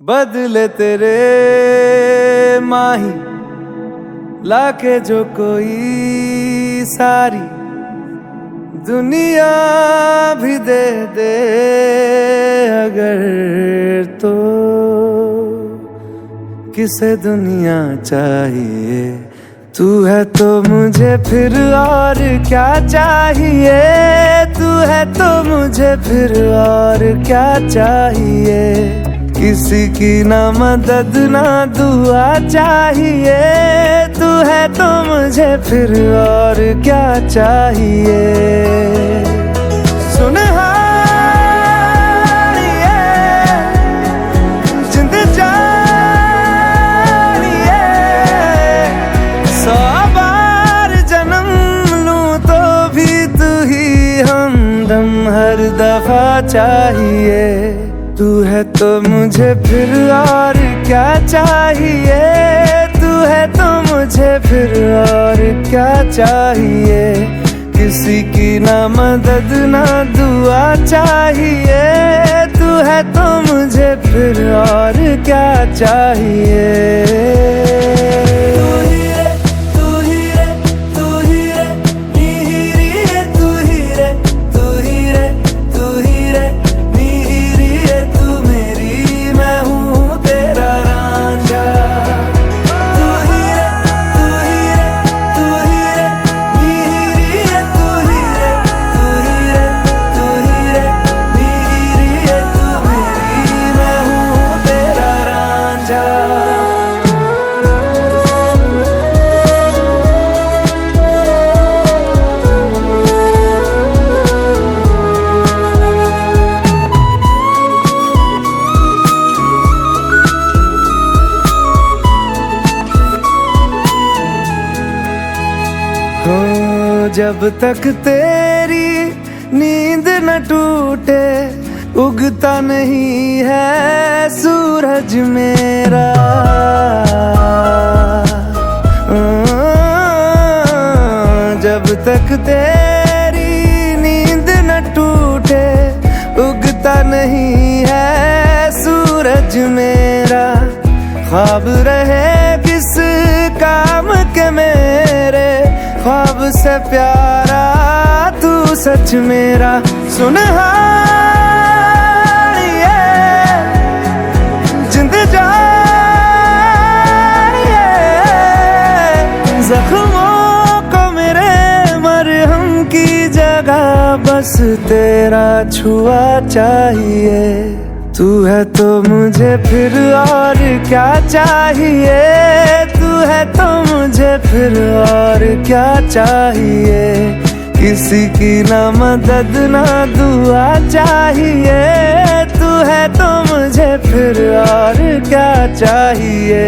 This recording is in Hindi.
बदले तेरे माही लाके जो कोई सारी दुनिया भी दे दे अगर, तो किसे दुनिया चाहिए। तू है तो मुझे फिर और क्या चाहिए, तू है तो मुझे फिर और क्या चाहिए। किसी की ना मदद ना दुआ चाहिए, तू है तो मुझे फिर और क्या चाहिए। सुन हारिए जिंद जानिए, 100 बार जन्म लूं तो भी तू ही हमदम हर दफा चाहिए। तू है तो मुझे फिर और क्या चाहिए, तू है तो मुझे फिर और क्या चाहिए। किसी की ना मदद ना दुआ चाहिए, तू है तो मुझे फिर और क्या चाहिए। जब तक तेरी नींद न टूटे उगता नहीं है सूरज मेरा। जब तक तेरी नींद न टूटे उगता नहीं है सूरज मेरा। ख्वाब रहे किस काम के मेरे, ख्वाब से प्यारा तू सच मेरा। सुन हारिए जिंद जानिए, जख्मों को मेरे मरहम की जगह बस तेरा छुआ चाहिए। तू है तो मुझे फिर और क्या चाहिए, तू है तो मुझे फिर और क्या चाहिए। किसी की ना मदद ना दुआ चाहिए, तू है तो मुझे फिर और क्या चाहिए।